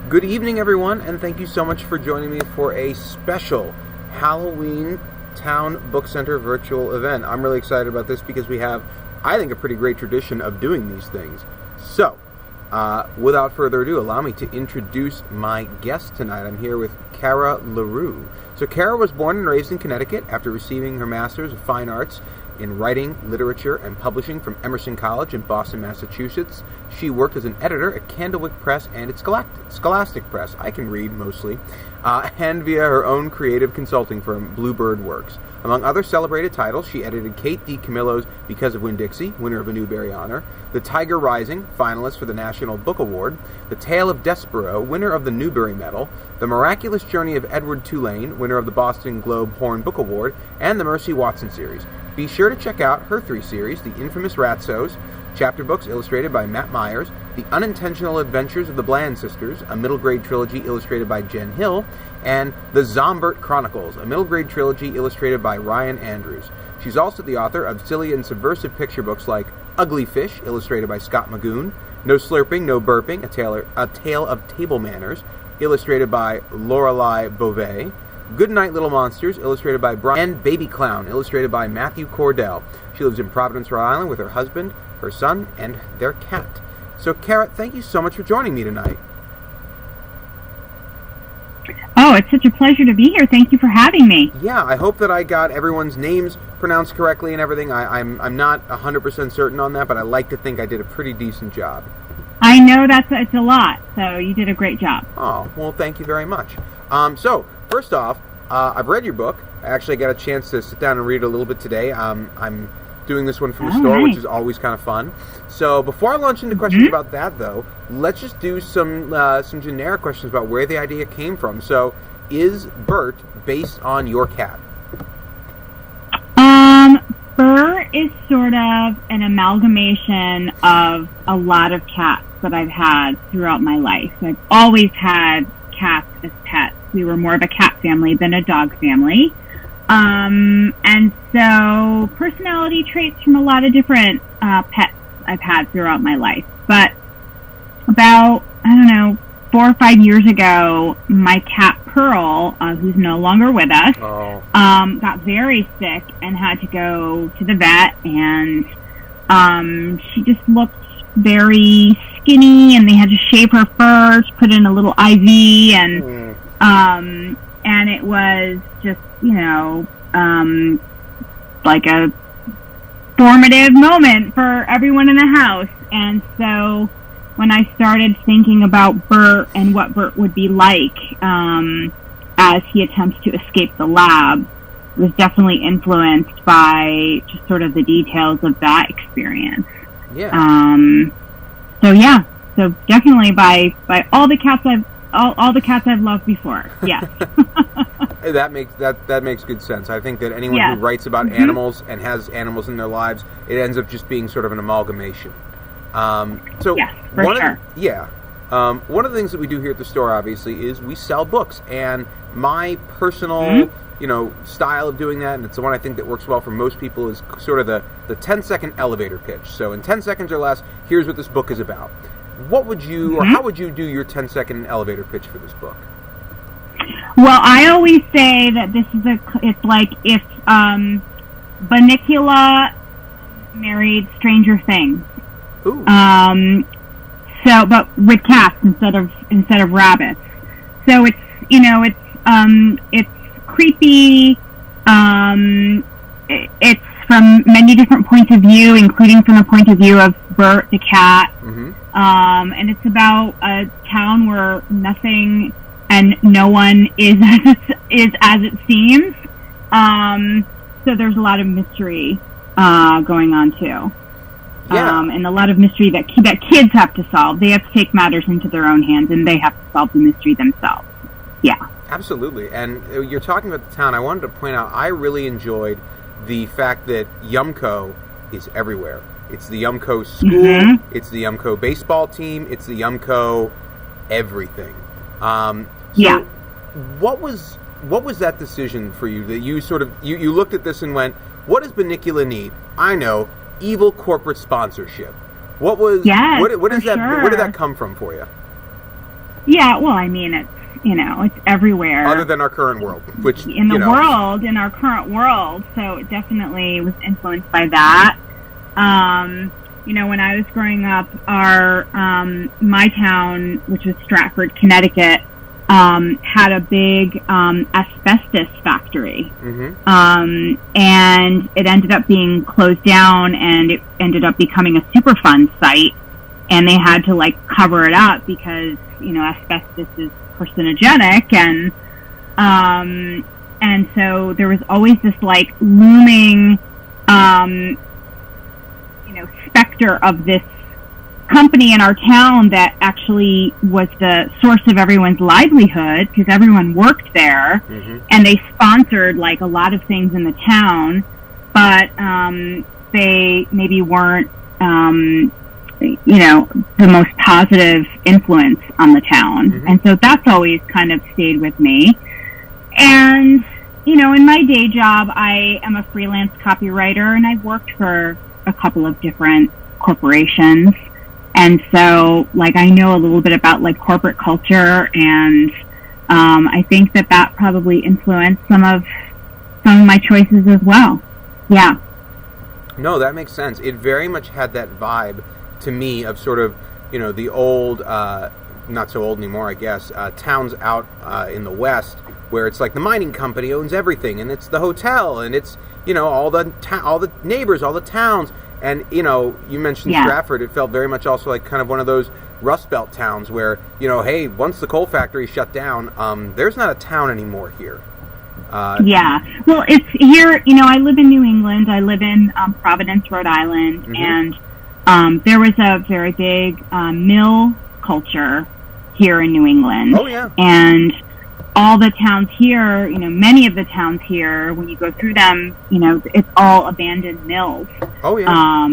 Good evening, everyone, and thank you so much for joining me for a special Halloween Town Book Center virtual event. I'm really excited about this because we have, I think, a pretty great tradition of doing these things. So, without further ado, allow me to introduce my guest tonight. I'm here with Kara LaReau. So Kara was born and raised in Connecticut after receiving her Master's of Fine Arts in Writing, Literature, and Publishing from Emerson College in Boston, Massachusetts. She worked as an editor at Candlewick Press and at Scholastic Press, I can read mostly, and via her own creative consulting firm, Bluebird Works. Among other celebrated titles, she edited Kate D. Camillo's Because of Winn-Dixie, winner of a Newbery Honor, The Tiger Rising, finalist for the National Book Award, The Tale of Despereaux, winner of the Newbery Medal, The Miraculous Journey of Edward Tulane, winner of the Boston Globe Horn Book Award, and the Mercy Watson series. Be sure to check out her 3 series, The Infamous Ratsos, chapter books illustrated by Matt Myers, The Unintentional Adventures of the Bland Sisters, a middle grade trilogy illustrated by Jen Hill, and The Zombert Chronicles, a middle grade trilogy illustrated by Ryan Andrews. She's also the author of silly and subversive picture books like Ugly Fish, illustrated by Scott Magoon, No Slurping, No Burping, a Tale of Table Manners, illustrated by Lorelei Beauvais, Good Night Little Monsters, illustrated by Brian, and Baby Clown, illustrated by Matthew Cordell. She lives in Providence, Rhode Island with her husband, her son, and their cat. So, Kara, thank you so much for joining me tonight. Oh, it's such a pleasure to be here. Thank you for having me. Yeah, I hope that I got everyone's names pronounced correctly and everything. I'm not 100% certain on that, but I like to think I did a pretty decent job. I know it's a lot, so you did a great job. Oh, well, thank you very much. So, first off, I've read your book. I actually got a chance to sit down and read it a little bit today. I'm doing this one from the store, which is always kind of fun. So before I launch into questions about that, though, let's just do some generic questions about where the idea came from. So, is Bert based on your cat? Bert is sort of an amalgamation of a lot of cats that I've had throughout my life. I've always had cats as pets. We were more of a cat family than a dog family. And so personality traits from a lot of different pets I've had throughout my life. But about, 4 or 5 years ago, my cat Pearl, who's no longer with us, got very sick and had to go to the vet, and she just looked very skinny, and they had to shave her first, put in a little IV, and it was just, like a formative moment for everyone in the house. And so when I started thinking about Bert and what Bert would be like as he attempts to escape the lab, it was definitely influenced by just sort of the details of that experience. Yeah. So definitely by all the cats I've loved before. Yes. That makes good sense. I think that anyone who writes about animals and has animals in their lives, it ends up just being sort of an amalgamation. One of the things that we do here at the store, obviously, is we sell books, and my personal, style of doing that, and it's the one I think that works well for most people, is sort of the 10-second elevator pitch. So in 10 seconds or less, here's what this book is about. What would you, or how would you do your 10-second elevator pitch for this book? Well, I always say that it's like if Bunnicula married Stranger Things. Ooh. But with cats instead of rabbits. So it's it's creepy. It's from many different points of view, including from the point of view of Bert the cat. Mm-hmm. And it's about a town where nothing and no one is as it seems. So there's a lot of mystery going on too. Yeah. And a lot of mystery that kids have to solve. They have to take matters into their own hands, and they have to solve the mystery themselves. Yeah. Absolutely. And you're talking about the town. I wanted to point out, I really enjoyed the fact that Yumco is everywhere. It's the Yumco school, it's the Yumco baseball team, it's the Yumco everything. What was that decision for you, that you sort of, you looked at this and went, what does Bunnicula need? I know, evil corporate sponsorship. What was, yes, what is that, sure. where did that come from for you? Yeah, well, I mean, it's, it's everywhere. Other than our current world, which, in our current world, so it definitely was influenced by that. When I was growing up, my town, which was Stratford, Connecticut, had a big asbestos factory. Mm-hmm. And it ended up being closed down, and it ended up becoming a Superfund site, and they had to, cover it up because, asbestos is carcinogenic, and so there was always this, looming, specter of this company in our town that actually was the source of everyone's livelihood because everyone worked there. Mm-hmm. And they sponsored a lot of things in the town, but they maybe weren't the most positive influence on the town. Mm-hmm. And so that's always kind of stayed with me. And in my day job, I am a freelance copywriter, and I've worked for a couple of different corporations. And so, I know a little bit about, corporate culture, and I think that probably influenced some of my choices as well. Yeah. No, that makes sense. It very much had that vibe to me of sort of, the old, not so old anymore, I guess, towns out in the West where it's the mining company owns everything, and it's the hotel, and it's, all the neighbors, all the towns. And, you mentioned Stratford. It felt very much also like kind of one of those Rust Belt towns where, hey, once the coal factory shut down, there's not a town anymore here. Yeah. Well, it's here, I live in New England. I live in Providence, Rhode Island. Mm-hmm. And there was a very big mill culture here in New England. Oh, yeah. And all the towns here, many of the towns here, when you go through them, it's all abandoned mills. Oh, yeah.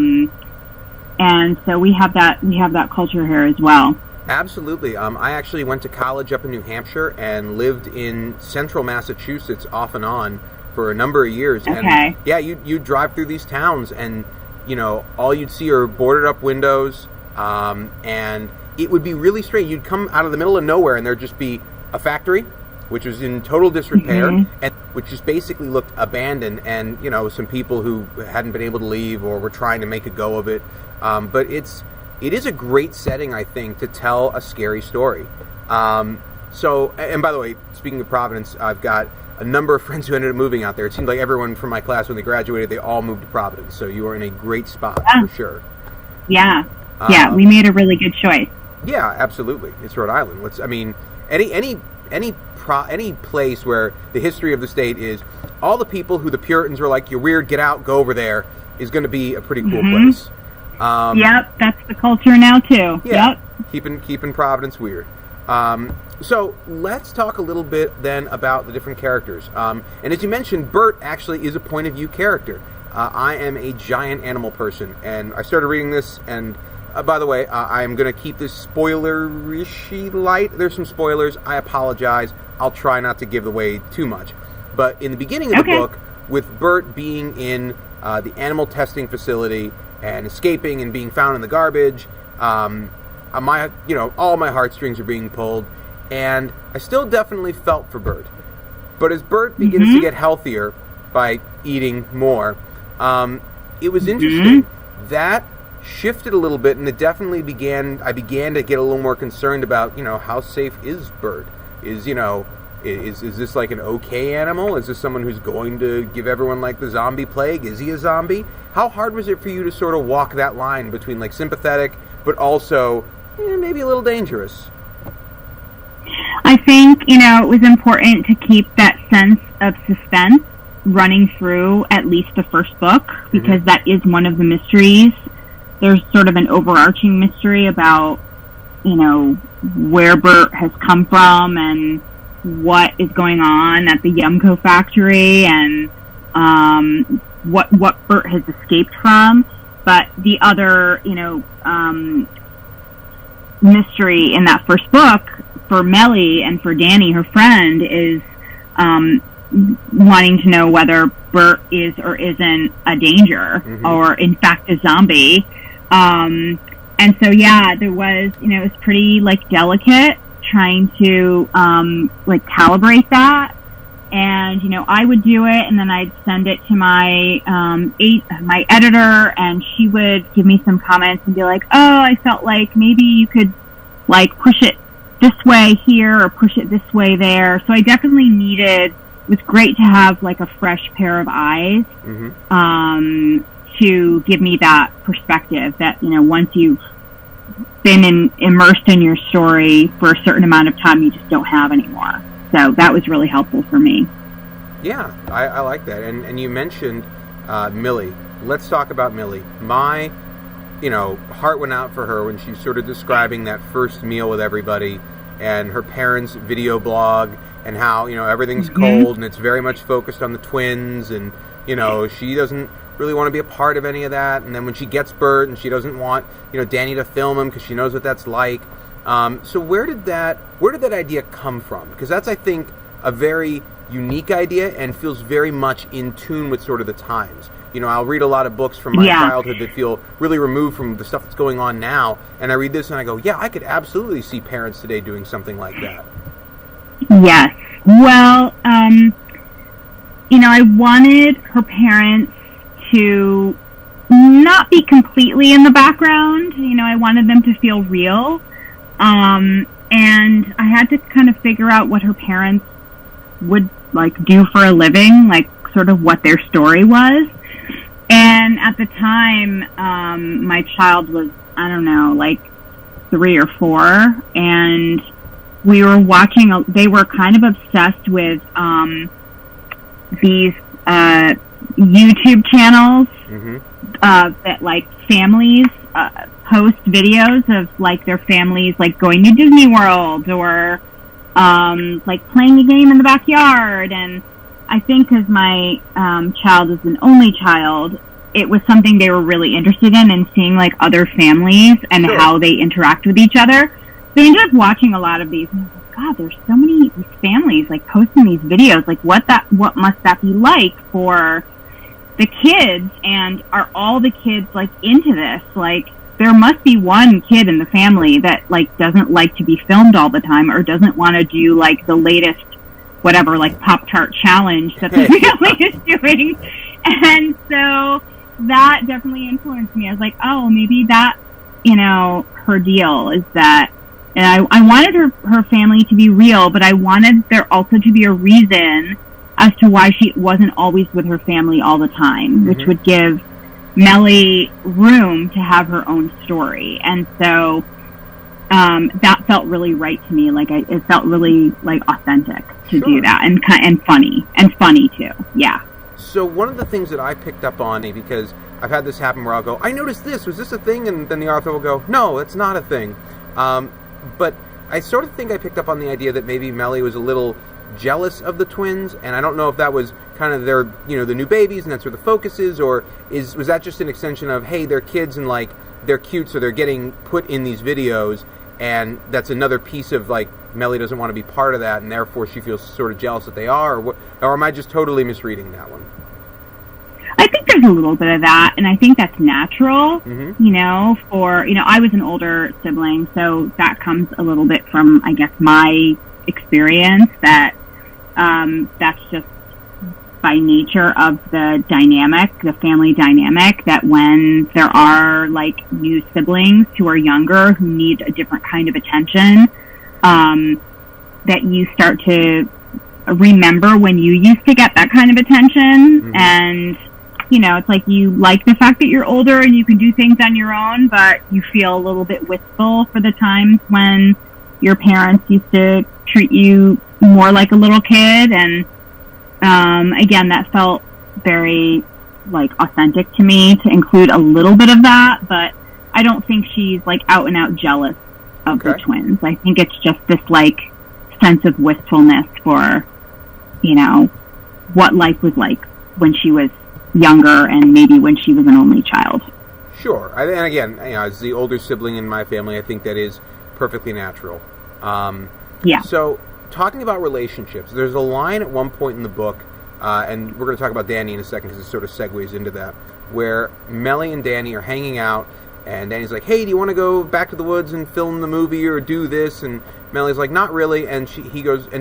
And so we have that culture here as well. Absolutely. I actually went to college up in New Hampshire and lived in central Massachusetts off and on for a number of years. Okay. And yeah, you drive through these towns, and all you'd see are boarded up windows, and it would be really strange. You'd come out of the middle of nowhere, and there'd just be a factory, which was in total disrepair, mm-hmm. and which just basically looked abandoned, and some people who hadn't been able to leave or were trying to make a go of it. But it is a great setting, I think, to tell a scary story. So, and by the way, speaking of Providence, I've got a number of friends who ended up moving out there. It seemed like everyone from my class when they graduated, they all moved to Providence. So you are in a great spot for sure. Yeah, we made a really good choice. Yeah, absolutely. It's Rhode Island. Any place where the history of the state is all the people who the Puritans were like, you're weird, get out, go over there, is going to be a pretty cool mm-hmm. place. Yep, that's the culture now too. Yeah, yep. keeping Providence weird. So let's talk a little bit then about the different characters. And as you mentioned, Bert actually is a point of view character. I am a giant animal person, and I started reading this, and by the way, I am going to keep this spoiler-ishy light. There's some spoilers. I apologize. I'll try not to give away too much. But in the beginning of the book, with Bert being in the animal testing facility and escaping and being found in the garbage, all my heartstrings are being pulled, and I still definitely felt for Bert. But as Bert begins mm-hmm. to get healthier by eating more, it was interesting. Mm-hmm. That shifted a little bit, and it definitely I began to get a little more concerned about, how safe is Bert? Is this like an okay animal? Is this someone who's going to give everyone the zombie plague? Is he a zombie? How hard was it for you to sort of walk that line between sympathetic, but also maybe a little dangerous? I think, it was important to keep that sense of suspense running through at least the first book, because mm-hmm. that is one of the mysteries. There's sort of an overarching mystery about, where Bert has come from and what is going on at the Yumco factory and what Bert has escaped from. But the other, mystery in that first book for Mellie and for Danny, her friend, is wanting to know whether Bert is or isn't a danger mm-hmm. or in fact a zombie. And so, there was, it was pretty delicate trying to calibrate that. And, I would do it, and then I'd send it to my my editor, and she would give me some comments and be like, oh, I felt like maybe you could, push it this way here or push it this way there. So I definitely it was great to have, a fresh pair of eyes to give me that perspective that, once you've been immersed in your story for a certain amount of time, you just don't have anymore. So that was really helpful for me. Yeah, I like that. And you mentioned Millie. Let's talk about Millie. My, heart went out for her when she's sort of describing that first meal with everybody and her parents' video blog and how, everything's cold and it's very much focused on the twins and, she doesn't really want to be a part of any of that. And then when she gets Bert and she doesn't want, Danny to film him because she knows what that's like. So where did that idea come from? Because that's, I think, a very unique idea and feels very much in tune with sort of the times. I'll read a lot of books from my childhood that feel really removed from the stuff that's going on now, and I read this and I go, yeah, I could absolutely see parents today doing something like that. Yes. Well, I wanted her parents to not be completely in the background. I wanted them to feel real. And I had to kind of figure out what her parents would do for a living, sort of what their story was. And at the time, my child was, 3 or 4, and we were watching, they were kind of obsessed with, these, YouTube channels, that families, post videos of their families going to Disney World or playing a game in the backyard. And I think because my child is an only child, it was something they were really interested in and seeing other families and how they interact with each other. They ended up watching a lot of these. And I was like, God, there's so many these families posting these videos. What must that be like for the kids? And are all the kids into this? There must be one kid in the family that doesn't like to be filmed all the time or doesn't want to do the latest whatever Pop-Tart challenge that the family is doing. And so that definitely influenced me. I was like, oh, maybe that, her deal is that, and I wanted her family to be real, but I wanted there also to be a reason as to why she wasn't always with her family all the time, which would give Mellie room to have her own story. And so that felt really right to me. It felt really authentic to do that, and funny too. Yeah. So one of the things that I picked up on, because I've had this happen where I'll go, I noticed this, was this a thing? And then the author will go, no, it's not a thing. But I sort of think I picked up on the idea that maybe Mellie was a little jealous of the twins, and I don't know if that was kind of their, the new babies and that's where the focus is, or was that just an extension of, hey, they're kids and they're cute, so they're getting put in these videos, and that's another piece of Mellie doesn't want to be part of that, and therefore she feels sort of jealous that they are, or am I just totally misreading that one? I think there's a little bit of that, and I think that's natural, I was an older sibling, so that comes a little bit from, I guess, my experience that that's just by nature of the family dynamic, that when there are new siblings who are younger who need a different kind of attention, that you start to remember when you used to get that kind of attention. And it's you like the fact that you're older and you can do things on your own, but you feel a little bit wistful for the times when your parents used to treat you more like a little kid. And again, that felt very authentic to me to include a little bit of that, but I don't think she's out and out jealous of the twins. I think it's just this sense of wistfulness for what life was like when she was younger and maybe when she was an only child. Sure. And again, as the older sibling in my family, I think that is perfectly natural. Yeah. So, talking about relationships, there's a line at one point in the book, and we're going to talk about Danny in a second because it sort of segues into that, where Mellie and Danny are hanging out, And Danny's like, hey, do you want to go back to the woods and film the movie or do this? And Melly's like, not really. And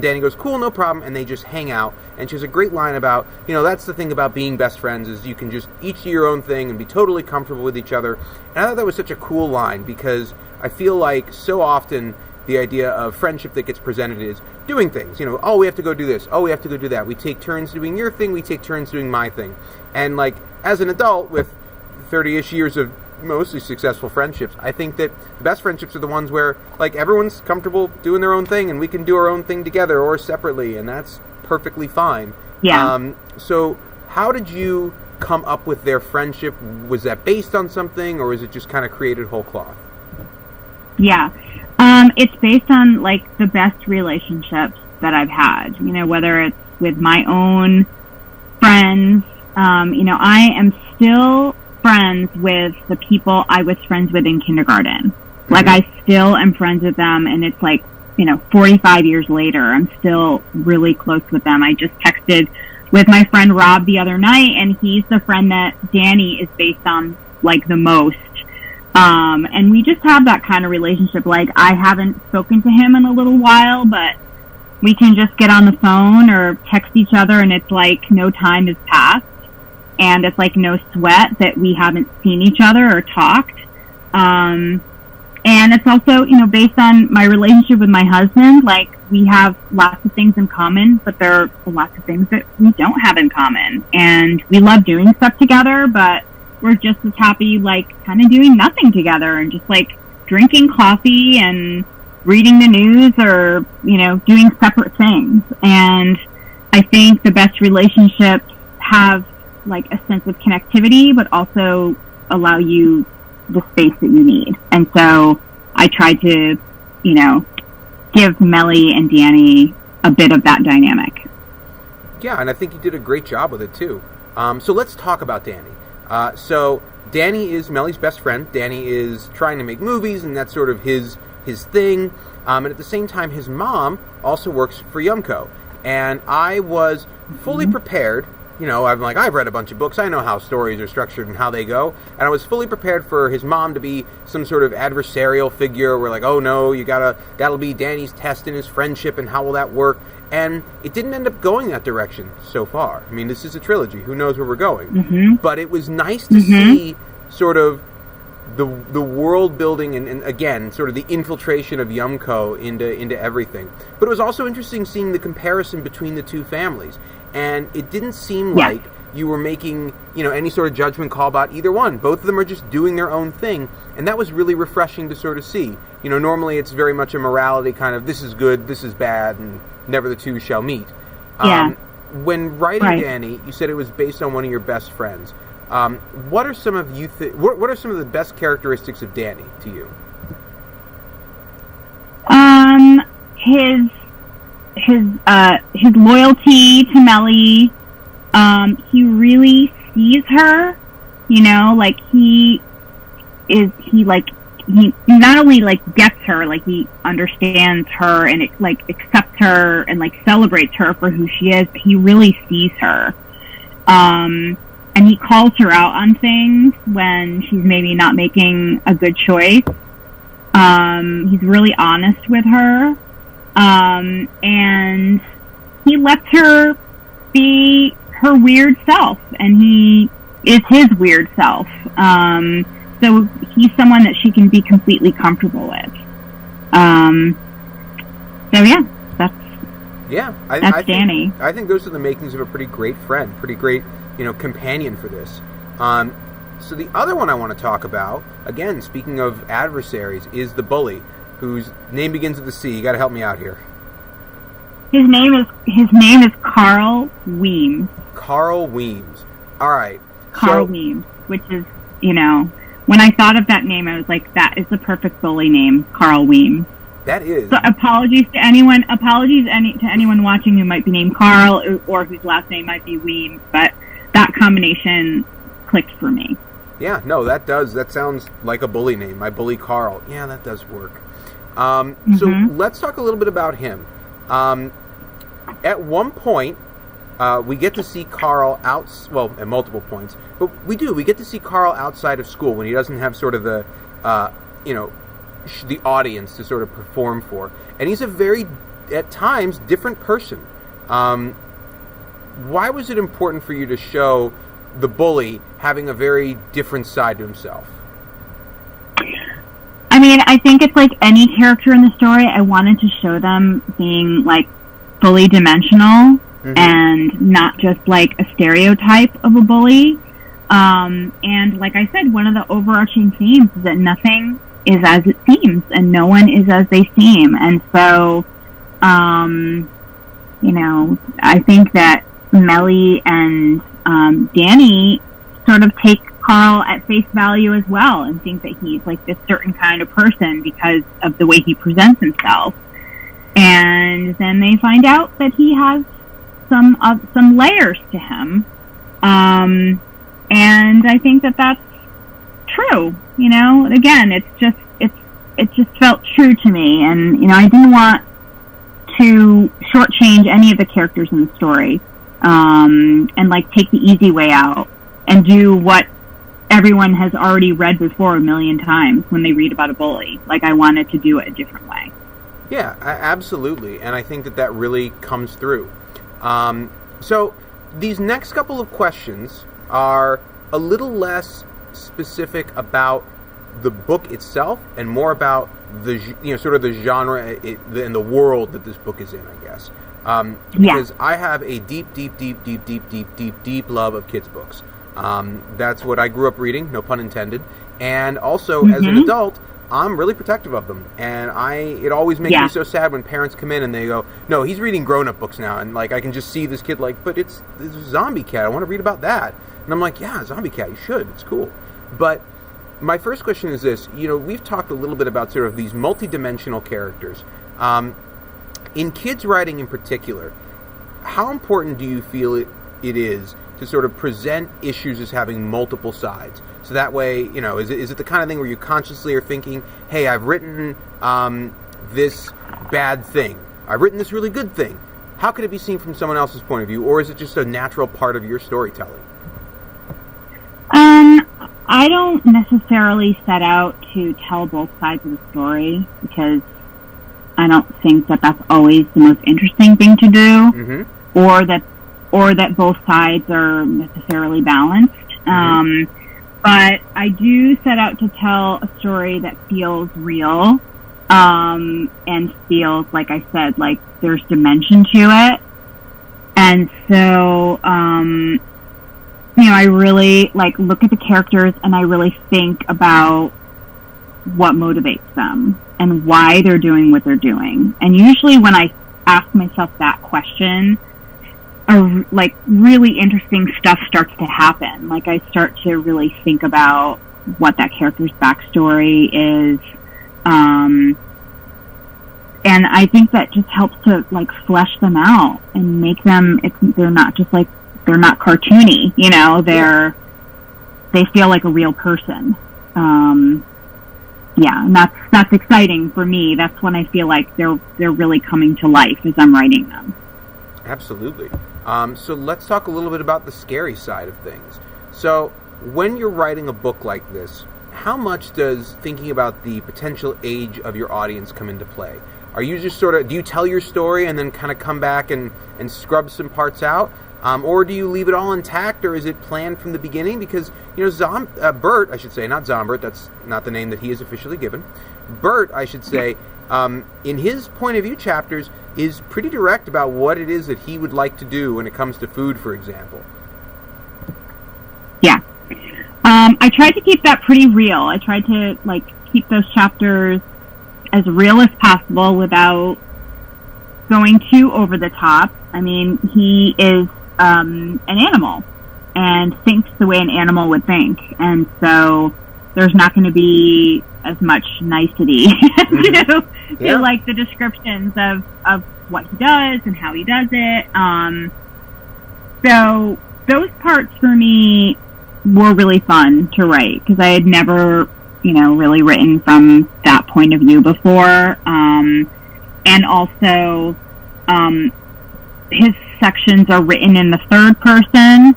Danny goes, cool, no problem. And they just hang out. And she has a great line about, that's the thing about being best friends is you can just each do your own thing and be totally comfortable with each other. And I thought that was such a cool line because I feel like so often the idea of friendship that gets presented is doing things. Oh, we have to go do this. Oh, we have to go do that. We take turns doing your thing. We take turns doing my thing. And like as an adult with 30-ish years of mostly successful friendships, I think that the best friendships are the ones where like everyone's comfortable doing their own thing and we can do our own thing together or separately, and that's perfectly fine. Yeah. So how did you come up with their friendship? Was that based on something, or was it just kind of created whole cloth? Yeah. It's based on like the best relationships that I've had, whether it's with my own friends. I am still friends with the people I was friends with in kindergarten. Mm-hmm. Like I still am friends with them, and it's like, 45 years later, I'm still really close with them. I just texted with my friend Rob the other night, and he's the friend that Danny is based on like the most. And we just have that kind of relationship. Like I haven't spoken to him in a little while, but we can just get on the phone or text each other, and it's like no time has passed. And it's like no sweat that we haven't seen each other or talked. And it's also, based on my relationship with my husband, like we have lots of things in common, but there are lots of things that we don't have in common. And we love doing stuff together, but we're just as happy, like kind of doing nothing together and just like drinking coffee and reading the news or, doing separate things. And I think the best relationships have like a sense of connectivity, but also allow you the space that you need. And so I tried to, give Melly and Danny a bit of that dynamic. Yeah, and I think you did a great job with it too. So let's talk about Danny. So Danny is Melly's best friend. Danny is trying to make movies, and that's sort of his thing. And at the same time, his mom also works for Yumco. And I was fully prepared. I've read a bunch of books. I know how stories are structured and how they go. And I was fully prepared for his mom to be some sort of adversarial figure where like, oh no, that'll be Danny's test in his friendship and how will that work? And it didn't end up going that direction so far. I mean, this is a trilogy. Who knows where we're going? Mm-hmm. But it was nice to see sort of the world building and again, sort of the infiltration of Yumco into everything. But it was also interesting seeing the comparison between the two families. And it didn't seem like you were making, any sort of judgment call about either one. Both of them are just doing their own thing. And that was really refreshing to sort of see. Normally it's very much a morality kind of, this is good, this is bad, and never the two shall meet. Yeah. When writing Danny, you said it was based on one of your best friends. What are some of what are some of the best characteristics of Danny to you? His loyalty to Melly. He really sees her. He not only like gets her, like he understands her and accepts her and like celebrates her for who she is, but he really sees her. And he calls her out on things when she's maybe not making a good choice. He's really honest with her. And he lets her be her weird self, and he is his weird self. So he's someone that she can be completely comfortable with. That's Danny. I think those are the makings of a pretty great friend, pretty great, companion for this. So the other one I want to talk about, again, speaking of adversaries, is the bully, whose name begins with a C. You got to help me out here. His name is Carl Weems. Carl Weems. All right. Carl Weems, which is, when I thought of that name, I was like, that is the perfect bully name, Carl Weems. That is. So apologies to anyone watching who might be named Carl or whose last name might be Weems, but that combination clicked for me. Yeah, no, that sounds like a bully name. My bully Carl. Yeah, that does work. So let's talk a little bit about him. At one point, we get to see Carl at multiple points, but we get to see Carl outside of school when he doesn't have sort of the, the audience to sort of perform for. And he's a very, at times, different person. Why was it important for you to show the bully having a very different side to himself? I mean, I think it's like any character in the story. I wanted to show them being like fully dimensional and not just like a stereotype of a bully. And like I said, one of the overarching themes is that nothing is as it seems and no one is as they seem. And so, I think that Melly and Danny sort of take Carl at face value as well and think that he's like this certain kind of person because of the way he presents himself. And then they find out that he has some layers to him. And I think that that's true. Again, it just felt true to me. And, I didn't want to shortchange any of the characters in the story. And like take the easy way out and do what everyone has already read before a million times when they read about a bully. Like I wanted to do it a different way. Yeah, absolutely. And I think that really comes through. So these next couple of questions are a little less specific about the book itself and more about the sort of the genre and the world that this book is in, I guess. Because I have a deep love of kids' books. That's what I grew up reading, no pun intended. And also, as an adult, I'm really protective of them. And it always makes me so sad when parents come in and they go, no, he's reading grown-up books now. And, like, I can just see this kid like, but it's Zombie Cat. I want to read about that. And I'm like, yeah, Zombie Cat, you should. It's cool. But my first question is this. We've talked a little bit about sort of these multi-dimensional characters. In kids' writing in particular, how important do you feel it is to sort of present issues as having multiple sides? So that way, is it the kind of thing where you consciously are thinking, hey, I've written this bad thing. I've written this really good thing. How could it be seen from someone else's point of view? Or is it just a natural part of your storytelling? I don't necessarily set out to tell both sides of the story because I don't think that that's always the most interesting thing to do, or that both sides are necessarily balanced. But I do set out to tell a story that feels real, and feels, like I said, like there's dimension to it. And so, I really look at the characters and I really think about what motivates them and why they're doing what they're doing. And usually when I ask myself that question, really interesting stuff starts to happen. Like I start to really think about what that character's backstory is. And I think that just helps to flesh them out and make them, they're not just they're not cartoony, they feel like a real person. And that's exciting for me. That's when I feel like they're really coming to life as I'm writing them. Absolutely. So let's talk a little bit about the scary side of things. So when you're writing a book like this, how much does thinking about the potential age of your audience come into play? Are you just do you tell your story and then kind of come back and scrub some parts out? Or do you leave it all intact, or is it planned from the beginning? Because, Bert, I should say, not Zombert, that's not the name that he is officially given. Bert, I should say, in his point of view chapters, is pretty direct about what it is that he would like to do when it comes to food, for example. Yeah. I tried to keep that pretty real. I tried to, keep those chapters as real as possible without going too over the top. I mean, he is an animal and thinks the way an animal would think. And so there's not going to be as much nicety to the descriptions of what he does and how he does it. So those parts for me were really fun to write because I had never, really written from that point of view before. And also, his sections are written in the third person.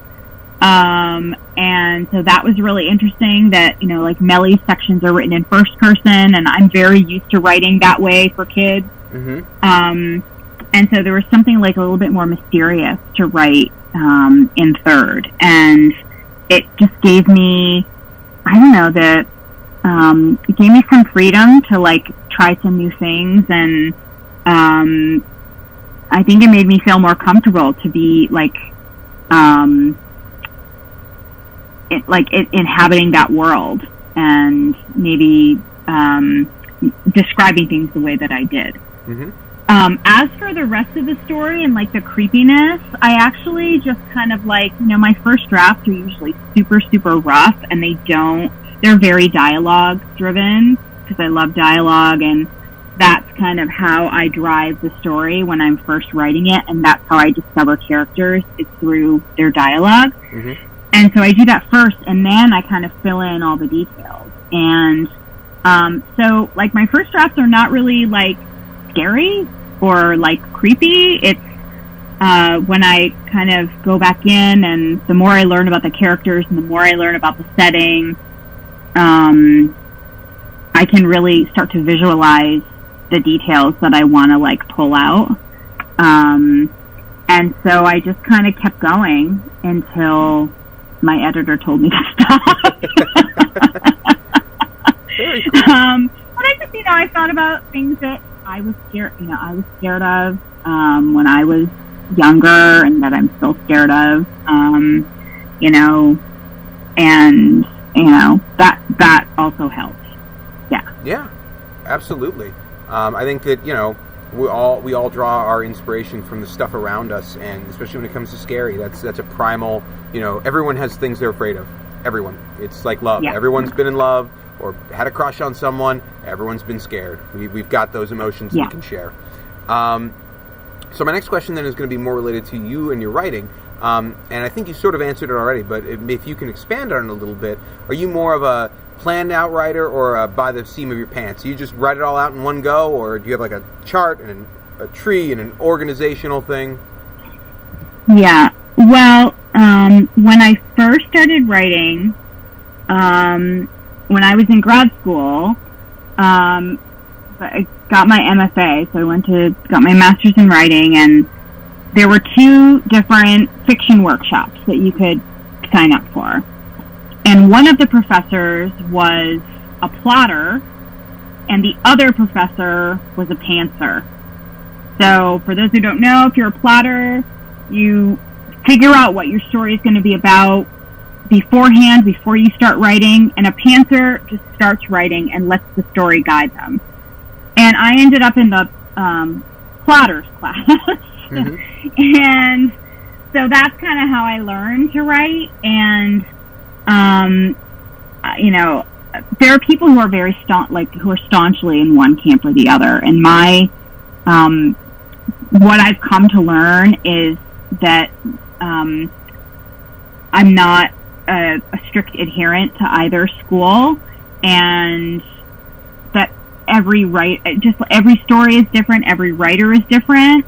And so that was really interesting that, like Melly's sections are written in first person, and I'm very used to writing that way for kids. Mm-hmm. And so there was something like a little bit more mysterious to write in third. And it just gave me, it gave me some freedom to like try some new things. And I think it made me feel more comfortable to be like, inhabiting that world and maybe describing things the way that I did. Mm-hmm. As for the rest of the story and like the creepiness, I actually just kind of like, my first drafts are usually super, super rough, and they're very dialogue driven because I love dialogue, and that's kind of how I drive the story when I'm first writing it, and that's how I discover characters, is through their dialogue. Mm-hmm. And so I do that first, and then I kind of fill in all the details. And so like my first drafts are not really like scary or like creepy. It's when I kind of go back in, and the more I learn about the characters and the more I learn about the setting, I can really start to visualize the details that I want to like pull out. And so I just kind of kept going until my editor told me to stop. Very cool. But I just, I thought about things that I was scared of when I was younger, and that I'm still scared of, and that also helped. Yeah, absolutely. I think that, we all draw our inspiration from the stuff around us, and especially when it comes to scary, that's a primal, everyone has things they're afraid of. Everyone. It's like love. Yeah. Everyone's been in love or had a crush on someone. Everyone's been scared. We've got those emotions we can share. So my next question then is going to be more related to you and your writing. And I think you sort of answered it already, but if you can expand on it a little bit, are you more of a planned out writer or by the seam of your pants? Do you just write it all out in one go, or do you have like a chart and a tree and an organizational thing? Yeah. Well, when I first started writing, when I was in grad school, I got my MFA, so I got my master's in writing, and there were 2 different fiction workshops that you could sign up for. And one of the professors was a plotter, and the other professor was a pantser. So for those who don't know, if you're a plotter, you figure out what your story is going to be about beforehand, before you start writing, and a pantser just starts writing and lets the story guide them. And I ended up in the plotters class. Mm-hmm. And so that's kind of how I learned to write. And there are people who are very who are staunchly in one camp or the other. And what I've come to learn is that I'm not a strict adherent to either school, and that every story is different, every writer is different.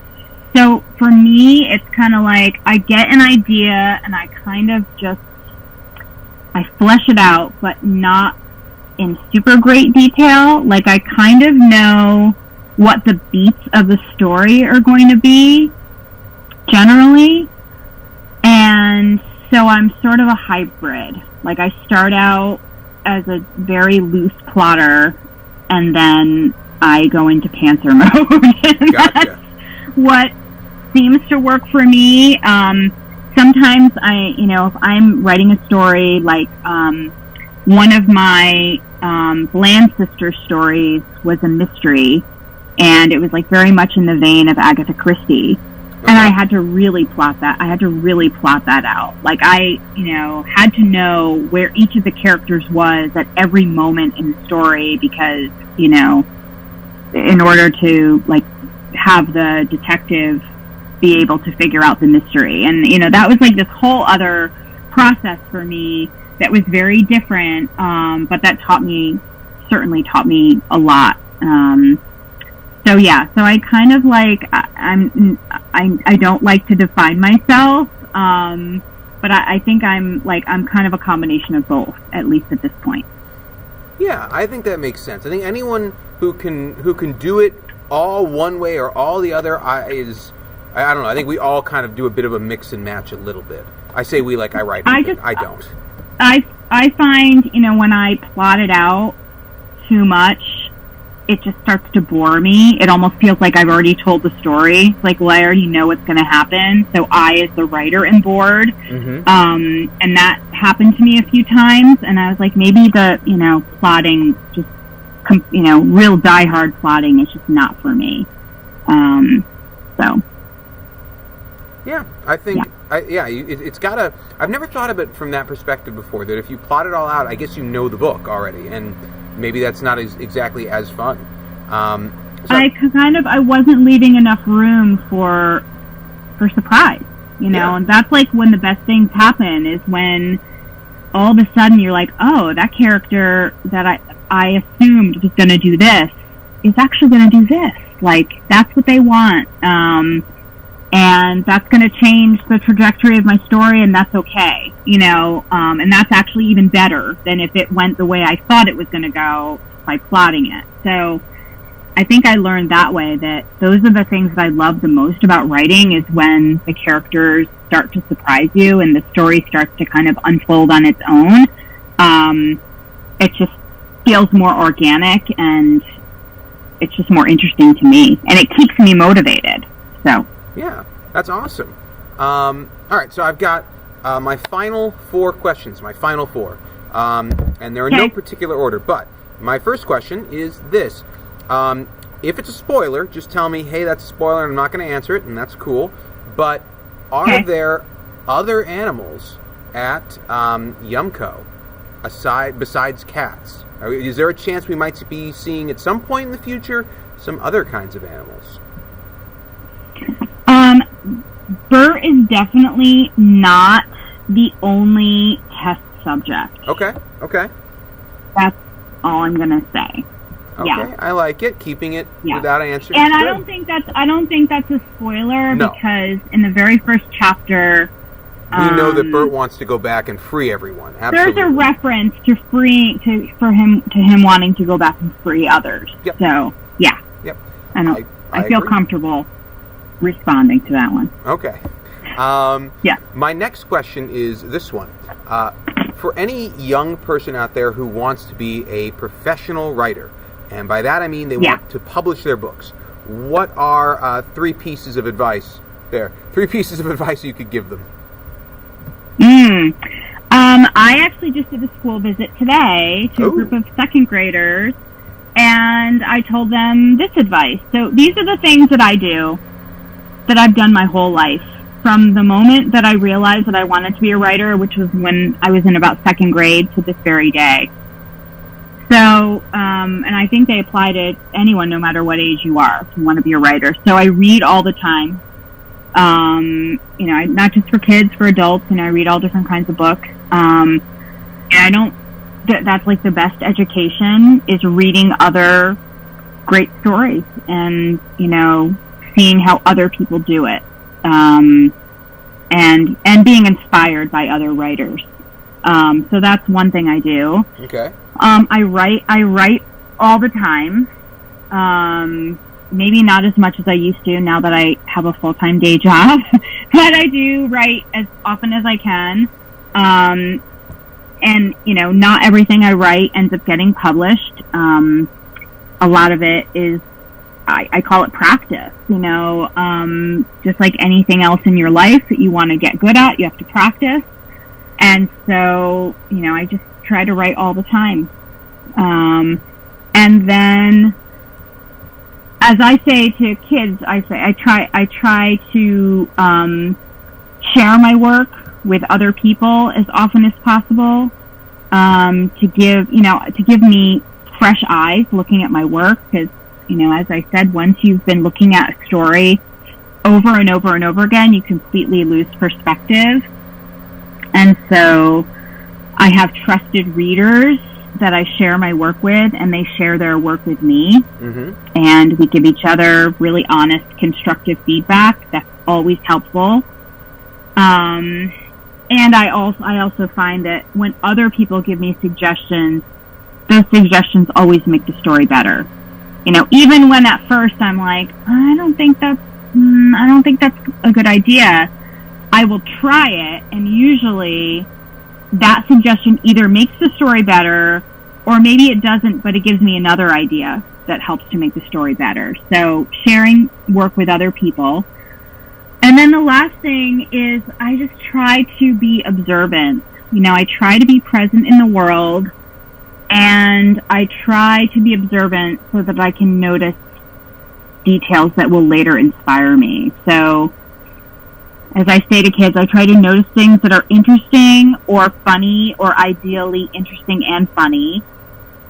So for me, it's kind of like I get an idea and I kind of I flesh it out, but not in super great detail. Like I kind of know what the beats of the story are going to be generally. And so I'm sort of a hybrid. Like I start out as a very loose plotter, and then I go into pantser mode. Gotcha. That's what seems to work for me. Sometimes if I'm writing a story, like one of my Bland Sisters stories was a mystery, and it was like very much in the vein of Agatha Christie. And I had to really plot that. I had to really plot that out. Like I, had to know where each of the characters was at every moment in the story, because, in order to like have the detective be able to figure out the mystery. And, that was like this whole other process for me that was very different. But that certainly taught me a lot. So I kind of like, I don't like to define myself, but I think I'm kind of a combination of both, at least at this point. Yeah, I think that makes sense. I think anyone who can do it all one way or all the other I don't know. I think we all kind of do a bit of a mix and match a little bit. I say we like I write. I don't. I find, when I plot it out too much, it just starts to bore me. It almost feels like I've already told the story. It's like, well, I already know what's going to happen. So I, as the writer, am bored. Mm-hmm. And that happened to me a few times. And I was like, maybe the, plotting, just, real diehard plotting is just not for me. So. Yeah, I think, it's got to, I've never thought of it from that perspective before, that if you plot it all out, I guess you know the book already, and maybe that's not exactly as fun. I wasn't leaving enough room for surprise, and that's like when the best things happen, is when all of a sudden you're like, oh, that character that I assumed was going to do this is actually going to do this. Like, that's what they want. And that's going to change the trajectory of my story, and that's okay, and that's actually even better than if it went the way I thought it was going to go by plotting it. So I think I learned that way, that those are the things that I love the most about writing, is when the characters start to surprise you and the story starts to kind of unfold on its own. It just feels more organic, and it's just more interesting to me, and it keeps me motivated. So. Yeah, that's awesome. All right, so I've got my final 4 questions, and they're in no particular order, but my first question is this. If it's a spoiler, just tell me, hey, that's a spoiler, and I'm not going to answer it, and that's cool, but are there other animals at Yumco besides cats? Is there a chance we might be seeing at some point in the future some other kinds of animals? Bert is definitely not the only test subject. Okay. That's all I'm gonna say. Okay, yeah. I like it. Keeping it without answering. And I don't think that's a spoiler, because in the very first chapter, we know that Bert wants to go back and free everyone. Absolutely. There's a reference to him wanting to go back and free others. Yep. So yeah. Yep. I feel comfortable responding to that one. Okay. My next question is this one. For any young person out there who wants to be a professional writer, and by that I mean they want to publish their books, what are 3 pieces of advice there? 3 pieces of advice you could give them. I actually just did a school visit today to a group of 2nd graders, and I told them this advice. So these are the things that I do, that I've done my whole life, from the moment that I realized that I wanted to be a writer, which was when I was in about 2nd grade, to this very day. So, and I think they apply to anyone, no matter what age you are, if you want to be a writer. So I read all the time, not just for kids, for adults, I read all different kinds of books. And that's like the best education, is reading other great stories and, seeing how other people do it, and being inspired by other writers. So that's one thing I do. Okay. I write all the time. Maybe not as much as I used to now that I have a full-time day job, but I do write as often as I can. And not everything I write ends up getting published. A lot of it is, I call it practice, just like anything else in your life that you want to get good at, you have to practice. And so, I just try to write all the time. And then, as I say to kids, I try to share my work with other people as often as possible, to give me fresh eyes looking at my work, because, as I said, once you've been looking at a story over and over and over again, you completely lose perspective. And so I have trusted readers that I share my work with, and they share their work with me. Mm-hmm. And we give each other really honest, constructive feedback. That's always helpful. And I also find that when other people give me suggestions, those suggestions always make the story better. You know, even when at first I'm like, I don't think that's a good idea, I will try it, and usually that suggestion either makes the story better, or maybe it doesn't, but it gives me another idea that helps to make the story better. So sharing work with other people. And then the last thing is I just try to be observant. You know, I try to be present in the world, and I try to be observant so that I can notice details that will later inspire me. So, as I say to kids, I try to notice things that are interesting or funny, or ideally interesting and funny,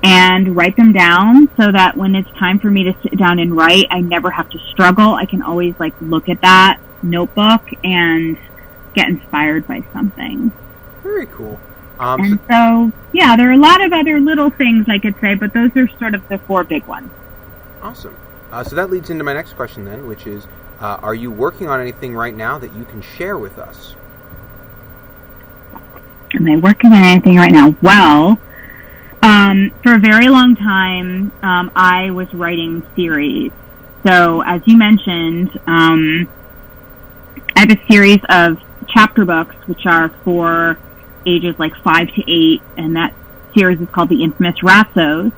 and write them down so that when it's time for me to sit down and write, I never have to struggle. I can always look at that notebook and get inspired by something. Very cool. And so, yeah, there are a lot of other little things I could say, but those are sort of the 4 big ones. Awesome. So that leads into my next question then, which is, are you working on anything right now that you can share with us? Am I working on anything right now? Well, for a very long time, I was writing series. So, as you mentioned, I have a series of chapter books, which are for ages 5 to 8, and that series is called The Infamous Rassos.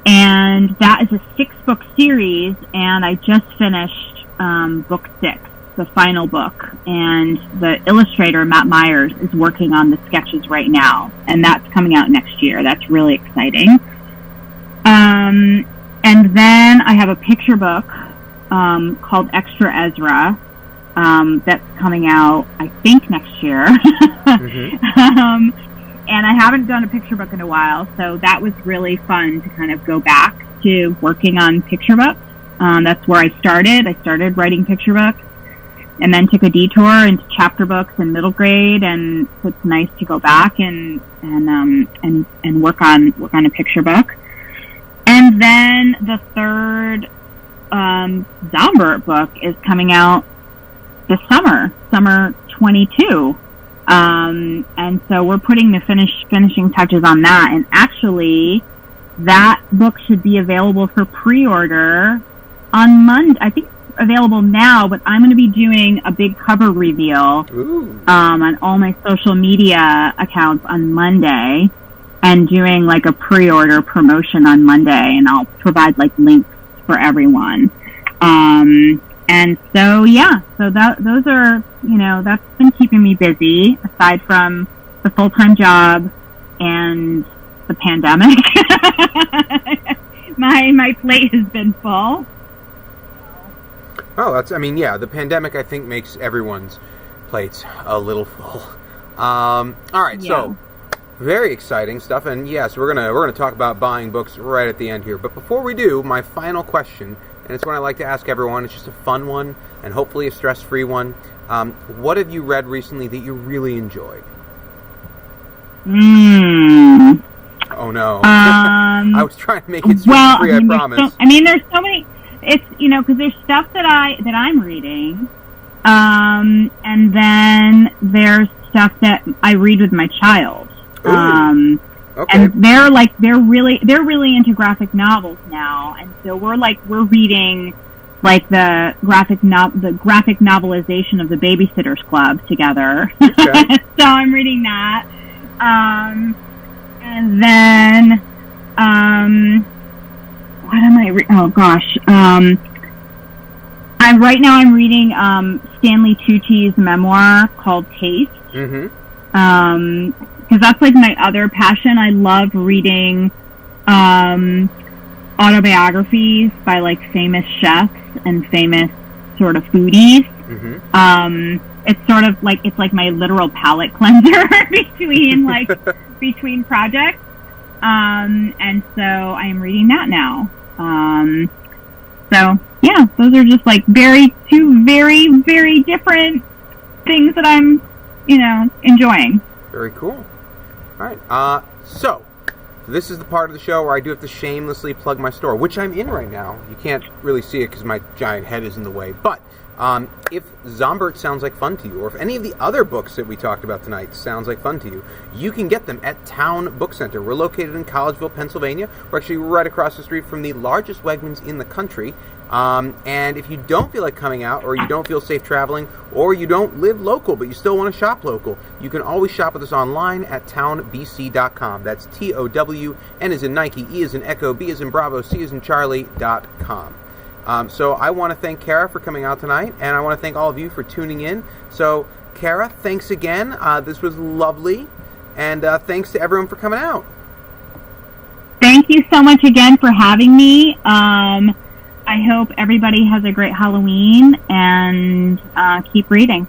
And that is a 6-book series, and I just finished book 6, the final book. And the illustrator, Matt Myers, is working on the sketches right now, and that's coming out next year. That's really exciting. And then I have a picture book called Extra Ezra that's coming out, I think, next year. Mm-hmm. And I haven't done a picture book in a while, so that was really fun to kind of go back to working on picture books. That's where I started. I started writing picture books, and then took a detour into chapter books in middle grade. And so it's nice to go back and work on a picture book. And then the third Zalbert book is coming out this summer 22. And so we're putting the finishing touches on that. And actually, that book should be available for pre-order on Monday. I think it's available now, but I'm going to be doing a big cover reveal on all my social media accounts on Monday, and doing a pre-order promotion on Monday, and I'll provide links for everyone. And so, yeah, so those are, that's been keeping me busy, aside from the full-time job and the pandemic. My plate has been full. Oh, the pandemic, I think, makes everyone's plates a little full. All right, yeah. So very exciting stuff, and yes, we're gonna talk about buying books right at the end here. But before we do, my final question, and it's one I like to ask everyone. It's just a fun one, and hopefully a stress-free one. What have you read recently that you really enjoyed? Oh no! I was trying to make it stress-free. I promise. There's so many. It's because there's stuff that I'm reading, and then there's stuff that I read with my child. Okay. And they're really into graphic novels now, and so we're reading the graphic novelization of the Babysitters Club together. Okay. So I'm reading that, and then what am I reading? Oh gosh, I'm reading Stanley Tucci's memoir called Taste. Mm-hmm. Because that's my other passion. I love reading autobiographies by famous chefs and famous sort of foodies. Mm-hmm. It's sort of it's my literal palate cleanser between projects. And so I am reading that now. So yeah, those are just two very, very different things that I'm enjoying. Very cool. All right, so this is the part of the show where I do have to shamelessly plug my store, which I'm in right now. You can't really see it because my giant head is in the way, but If Zombert sounds like fun to you, or if any of the other books that we talked about tonight sounds like fun to you, you can get them at Town Book Center. We're located in Collegeville, Pennsylvania. We're actually right across the street from the largest Wegmans in the country. And if you don't feel like coming out, or you don't feel safe traveling, or you don't live local but you still want to shop local, you can always shop with us online at townbc.com. That's TOW, N as in Nike, E as in Echo, B as in Bravo, C as in Charlie.com. So I want to thank Kara for coming out tonight, and I want to thank all of you for tuning in. So, Kara, thanks again. This was lovely, and thanks to everyone for coming out. Thank you so much again for having me. I hope everybody has a great Halloween, and keep reading.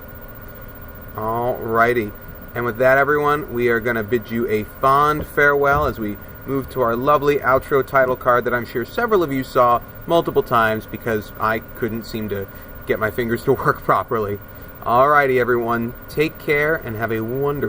All righty. And with that, everyone, we are going to bid you a fond farewell as we move to our lovely outro title card that I'm sure several of you saw multiple times because I couldn't seem to get my fingers to work properly. All righty, everyone. Take care and have a wonderful